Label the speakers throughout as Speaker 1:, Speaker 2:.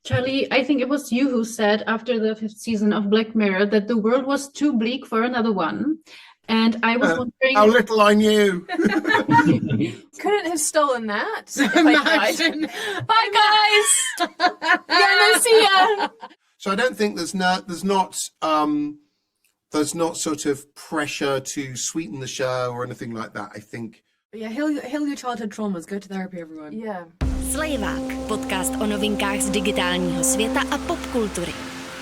Speaker 1: Charlie, I think it was you who said after the 5th season of Black Mirror that the world was too bleak for another one. And I was wondering...
Speaker 2: How little I knew.
Speaker 3: Couldn't have stolen that.
Speaker 2: Imagine.
Speaker 3: Bye, guys. Yeah, see ya.
Speaker 2: So I don't think there's not sort of pressure to sweeten the show or anything like that. I think...
Speaker 4: Yeah, heal your childhood traumas. Go to therapy, everyone.
Speaker 3: Yeah.
Speaker 5: Slejvák, podcast o novinkách z digitálního světa a popkultury.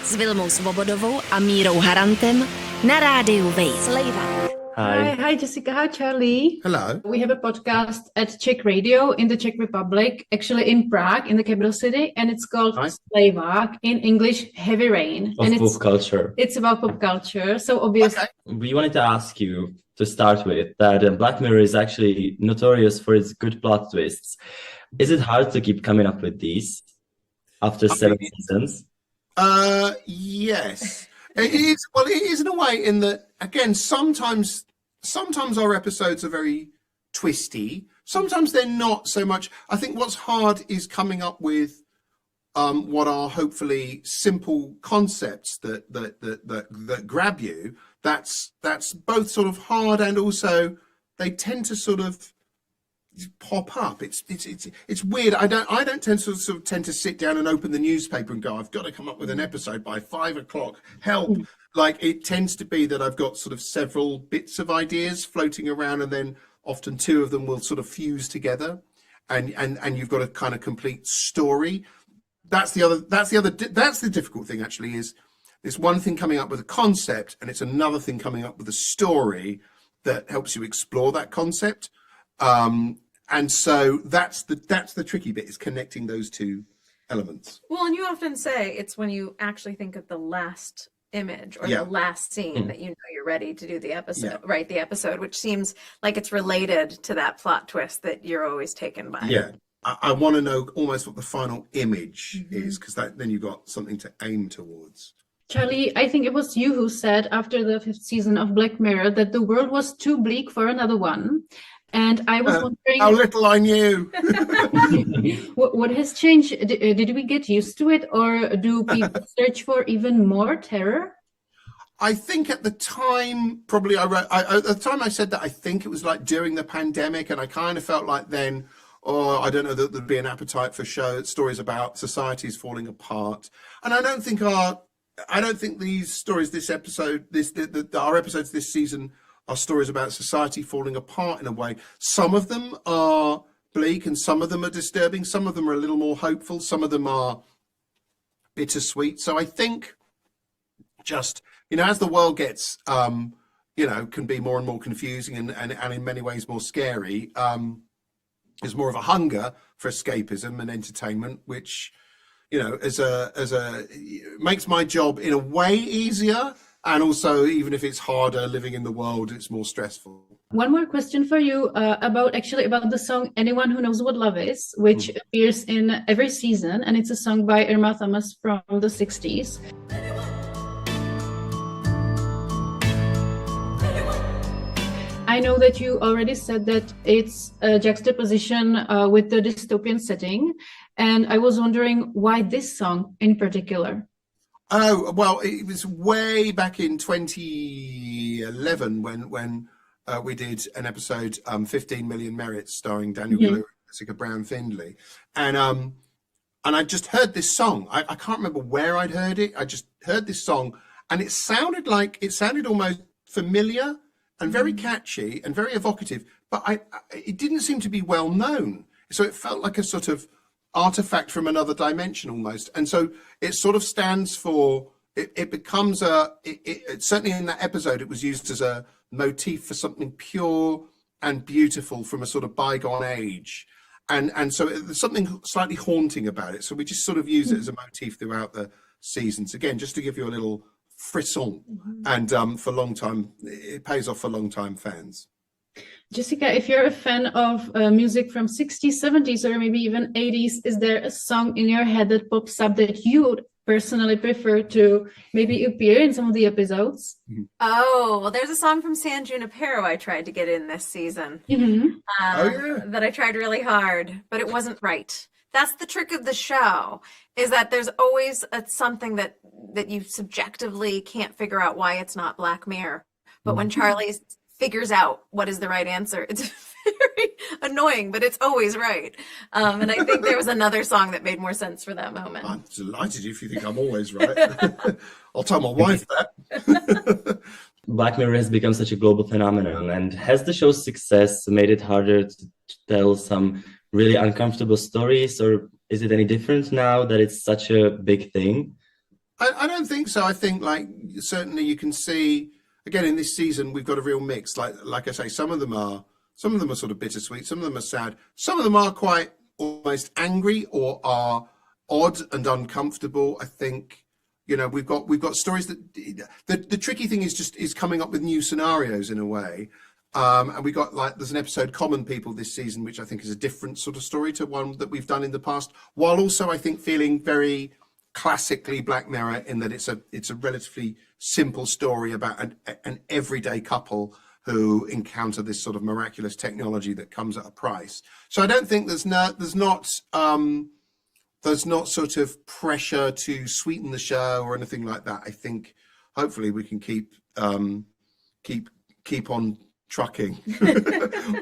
Speaker 5: S Vilmou Svobodovou a Mírou Harantem na Radiu Wave. Slejvák.
Speaker 1: Hi, Jessica. Hi, Charlie.
Speaker 2: Hello.
Speaker 1: We have a podcast at Czech Radio in the Czech Republic, actually in Prague, in the capital city, and it's called Slejvák, in English, Heavy Rain.
Speaker 6: Of pop culture.
Speaker 1: It's about pop culture, so obviously...
Speaker 2: Okay.
Speaker 6: We wanted to ask you, to start with, that Black Mirror is actually notorious for its good plot twists. Is it hard to keep coming up with these after 7 seasons?
Speaker 2: Yes. It is. Well, it is in a way in that, again, sometimes our episodes are very twisty. Sometimes they're not so much. I think what's hard is coming up with what are hopefully simple concepts that grab you. That's both sort of hard, and also they tend to sort of pop up. It's weird. I don't tend to sit down and open the newspaper and go, I've got to come up with an episode by 5 o'clock. Help. Like, it tends to be that I've got sort of several bits of ideas floating around, and then often two of them will sort of fuse together, and you've got a kind of complete story. That's the difficult thing, actually, is it's one thing coming up with a concept, and it's another thing coming up with a story that helps you explore that concept. And so that's the tricky bit, is connecting those two elements.
Speaker 3: Well, and you often say it's when you actually think of the last image or the last scene that you know you're ready to do the episode, write the episode, which seems like it's related to that plot twist that you're always taken by.
Speaker 2: Yeah. I want to know almost what the final image is, because then you've got something to aim towards.
Speaker 1: Charlie, I think it was you who said after the 5th season of Black Mirror that the world was too bleak for another one. And I was wondering...
Speaker 2: How little I knew.
Speaker 1: What has changed? Did we get used to it, or do people search for even more terror?
Speaker 2: I think at the time, probably at the time I said that, I think it was like during the pandemic, and I kind of felt like then, I don't know, that there'd be an appetite for stories about societies falling apart. And I don't think these stories, our episodes this season are stories about society falling apart in a way. Some of them are bleak and some of them are disturbing. Some of them are a little more hopeful. Some of them are bittersweet. So I think just, as the world gets, can be more and more confusing and in many ways more scary, there's more of a hunger for escapism and entertainment, which, makes my job in a way easier. And also, even if it's harder living in the world, it's more stressful.
Speaker 1: One more question for you about the song Anyone Who Knows What Love Is, which appears in every season. And it's a song by Irma Thomas from the 60s. I know that you already said that it's a juxtaposition with the dystopian setting. And I was wondering why this song in particular?
Speaker 2: Oh, well, it was way back in 2011 when we did an episode, 15 Million Merits, starring Daniel Kaluuya and Jessica Brown-Findlay. And I just heard this song. I can't remember where I'd heard it. I just heard this song, and it sounded almost familiar and very catchy and very evocative, but it didn't seem to be well known. So it felt like a sort of artifact from another dimension almost. And so it sort of stands for, it becomes certainly in that episode, it was used as a motif for something pure and beautiful from a sort of bygone age. And so there's something slightly haunting about it. So we just sort of use it as a motif throughout the seasons. Again, just to give you a little frisson. And for long time, it pays off for long time fans.
Speaker 1: Jessica, if you're a fan of music from 60s, 70s, or maybe even 80s, is there a song in your head that pops up that you would personally prefer to maybe appear in some of the episodes?
Speaker 3: Oh, well, there's a song from San Junipero I tried to get in this season that I tried really hard, but it wasn't right. That's the trick of the show, is that there's always something that you subjectively can't figure out why it's not Black Mirror. But when Charlie figures out what is the right answer, it's very annoying, but it's always right. And I think there was another song that made more sense for that moment.
Speaker 2: I'm delighted if you think I'm always right. I'll tell my wife that.
Speaker 6: Black Mirror has become such a global phenomenon, and has the show's success made it harder to tell some really uncomfortable stories, or is it any different now that it's such a big thing?
Speaker 2: I don't think so. I think, like, certainly you can see, again, in this season, we've got a real mix. Like I say, some of them are sort of bittersweet, some of them are sad, some of them are quite almost angry or are odd and uncomfortable. I think, you know, we've got stories that the tricky thing is coming up with new scenarios in a way. And we got, like, there's an episode, Common People, this season, which I think is a different sort of story to one that we've done in the past, while also, I think, feeling very classically Black Mirror in that it's a relatively simple story about an everyday couple who encounter this sort of miraculous technology that comes at a price. So I don't think there's not sort of pressure to sweeten the show or anything like that. I think hopefully we can keep on trucking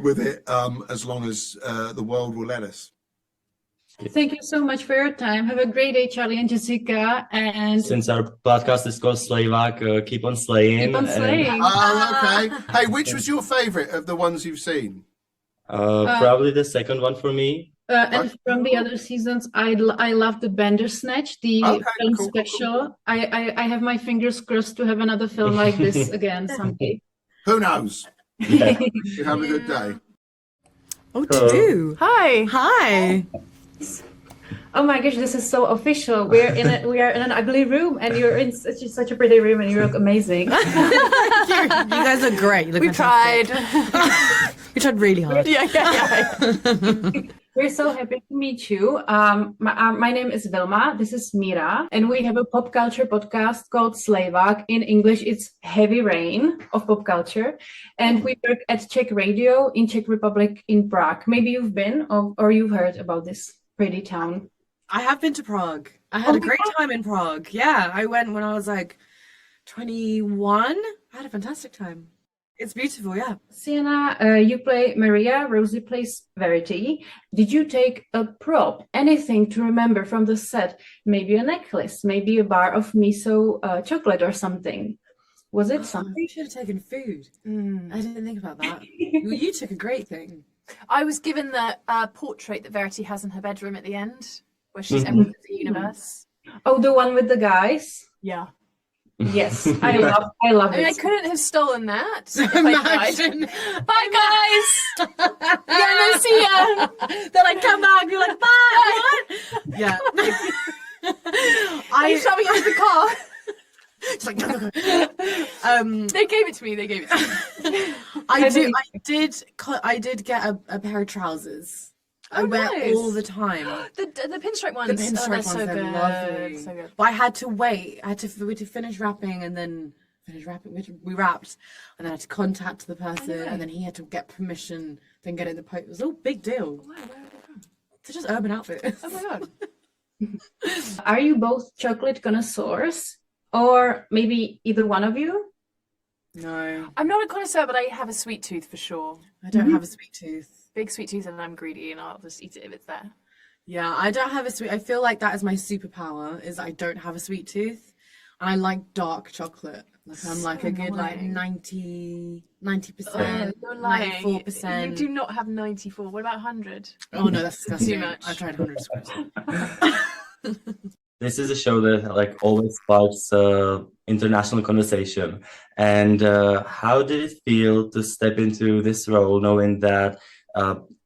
Speaker 2: with it as long as the world will let us.
Speaker 1: Thank you so much for your time. Have a great day, Charlie and Jessica. And
Speaker 6: since our podcast is called Slejvák, keep on slaying.
Speaker 1: Keep on slaying.
Speaker 2: Oh, okay. Hey, which was your favorite of the ones you've seen?
Speaker 6: Probably the second one for me.
Speaker 1: And from the other seasons, I love the Bandersnatch, the film special. Cool. I have my fingers crossed to have another film like this again someday.
Speaker 2: Who knows?
Speaker 6: Yeah.
Speaker 2: You have a good day.
Speaker 4: Oh, do.
Speaker 3: Hi.
Speaker 4: Hi.
Speaker 1: Oh my gosh, this is so official. We are in an ugly room, and you're in such a pretty room, and you look amazing.
Speaker 4: You guys are great. You look fantastic.
Speaker 3: Tried.
Speaker 4: We tried really hard.
Speaker 3: Yeah.
Speaker 1: We're so happy to meet you. My name is Vilma. This is Míra, and we have a pop culture podcast called Slejvák. In English, it's Heavy Rain of pop culture, and we work at Czech Radio in Czech Republic in Prague. Maybe you've been or you've heard about this pretty town.
Speaker 4: I have been to Prague. I had a great time in Prague. Yeah, I went when I was like 21. I had a fantastic time. It's beautiful, yeah.
Speaker 1: Siena, you play Maria, Rosy plays Verity. Did you take a prop, anything to remember from the set? Maybe a necklace, maybe a bar of miso chocolate or something. Was it something?
Speaker 4: You should have taken food. I didn't think about that. You took a great thing.
Speaker 3: I was given the portrait that Verity has in her bedroom at the end, where she's everything of the universe.
Speaker 1: Oh, the one with the guys?
Speaker 3: Yeah.
Speaker 1: Yes, I love it.
Speaker 3: I couldn't have stolen that.
Speaker 4: Imagine.
Speaker 3: Bye, guys. Yeah, no, see ya.
Speaker 4: They're like, come back. You're like, bye. What? Yeah.
Speaker 3: I shot me out of the car.
Speaker 4: It's like, no.
Speaker 3: They gave it to me.
Speaker 4: I did get a pair of trousers. I wear
Speaker 3: nice.
Speaker 4: all the time.
Speaker 3: The pinstripe ones.
Speaker 4: The pinstripe ones,
Speaker 3: so
Speaker 4: they're
Speaker 3: good.
Speaker 4: lovely.
Speaker 3: So good.
Speaker 4: But I had to wait. I had to finish wrapping and then we wrapped, and then I had to contact the person, and then he had to get permission, then get it in the post. It was all a big deal.
Speaker 3: Wow, where are they from?
Speaker 4: They're just Urban Outfitters.
Speaker 3: Oh my god.
Speaker 1: Are you both chocolate connoisseurs? Or maybe either one of you?
Speaker 4: No,
Speaker 3: I'm not a connoisseur, but I have a sweet tooth for sure.
Speaker 4: I don't have a sweet tooth.
Speaker 3: Big sweet tooth, and I'm greedy, and I'll just eat it if it's there.
Speaker 4: Yeah, I don't have a sweet. I feel like that is my superpower. Is I don't have a sweet tooth, and I like dark chocolate. Like I'm like a good like 90%,
Speaker 3: You're lying.
Speaker 4: 94%.
Speaker 3: You do not have 94. What about 100?
Speaker 4: Oh no, that's disgusting.
Speaker 3: Too much.
Speaker 4: I've tried 100 squares.
Speaker 6: This is a show that like always sparks international conversation. And how did it feel to step into this role, knowing that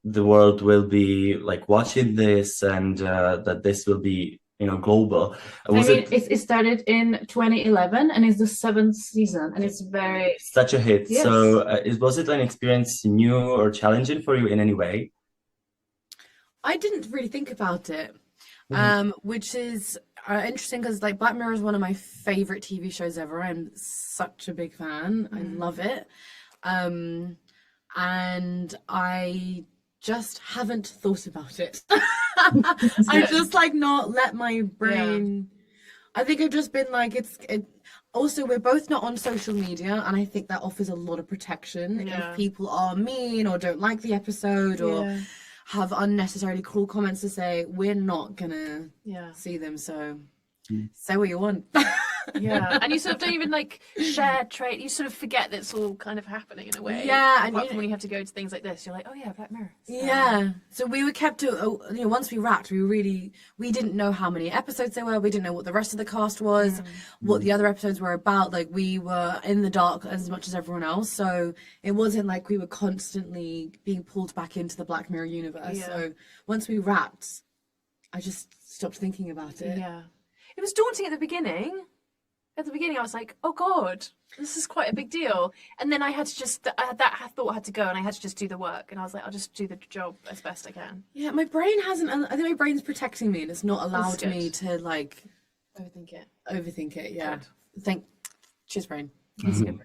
Speaker 6: the world will be like watching this, and that this will be, you know, global?
Speaker 1: It started in 2011, and it's the 7th season, and it's very
Speaker 6: such a hit.
Speaker 1: Yes.
Speaker 6: So was it an experience new or challenging for you in any way?
Speaker 4: I didn't really think about it, which is interesting because like Black Mirror is one of my favorite TV shows ever. I'm such a big fan. I love it. And I just haven't thought about it. I just like not let my brain. I think I've just been like also, we're both not on social media, and I think that offers a lot of protection. If people are mean or don't like the episode or have unnecessarily cruel comments to say, we're not gonna see them. So say what you want.
Speaker 7: And you sort of don't even like share trait. You sort of forget that it's all kind of happening in a way.
Speaker 4: And
Speaker 7: apart from when you have to go to things like this, you're like, oh yeah, Black Mirror.
Speaker 4: So we were kept to, once we wrapped, we didn't know how many episodes there were. We didn't know what the rest of the cast was, what the other episodes were about. Like, we were in the dark as much as everyone else. So it wasn't like we were constantly being pulled back into the Black Mirror universe. So once we wrapped, I just stopped thinking about it.
Speaker 7: It was daunting at the beginning. At the beginning, I was like, "Oh God, this is quite a big deal." And then I had to that thought had to go, and I had to just do the work. And I was like, "I'll just do the job as best I can."
Speaker 4: Yeah, my brain hasn't. I think my brain's protecting me, and it's not allowed me to like overthink it. Yeah. Cheers, brain.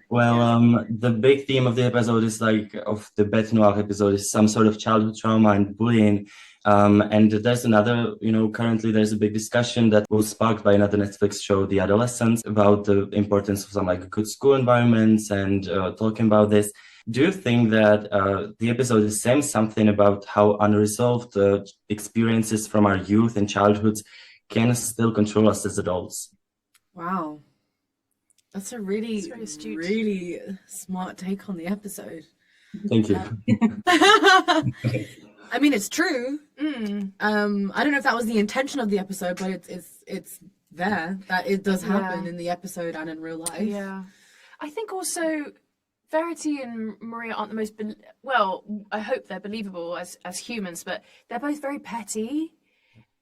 Speaker 6: Well, the big theme of the episode is like of the Bête Noire episode is some sort of childhood trauma and bullying. And there's another, currently there's a big discussion that was sparked by another Netflix show, The Adolescents, about the importance of some like good school environments and talking about this. Do you think that the episode is saying something about how unresolved experiences from our youth and childhoods can still control us as adults?
Speaker 4: Wow. That's a really smart take on the episode.
Speaker 6: Thank you.
Speaker 4: I mean, it's true. I don't know if that was the intention of the episode, but it's there. That it does happen in the episode and in real life.
Speaker 7: Yeah. I think also Verity and Maria aren't the most, I hope they're believable as humans, but they're both very petty.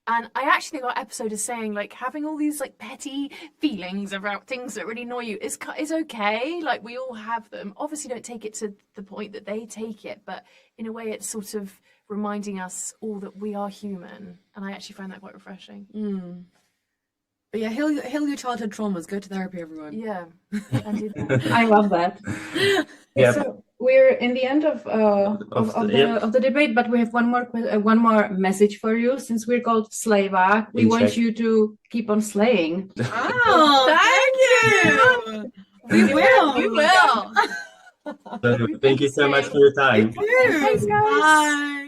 Speaker 7: And I actually think our episode is saying, like, having all these, like, petty feelings about things that really annoy you is okay. Like, we all have them. Obviously, don't take it to the point that they take it. But in a way, it's sort of reminding us all that we are human. And I actually find that quite refreshing.
Speaker 4: But yeah, heal your childhood traumas. Go to therapy, everyone.
Speaker 7: Yeah. I do that.
Speaker 1: I love that.
Speaker 6: Yeah.
Speaker 1: So we're in the end of the debate, but we have one more message for you. Since we're called Slejvak, we want you to keep on slaying.
Speaker 4: Oh, thank you. We will.
Speaker 7: We will.
Speaker 6: So, thank you so much for your time.
Speaker 4: Thanks, guys. Bye.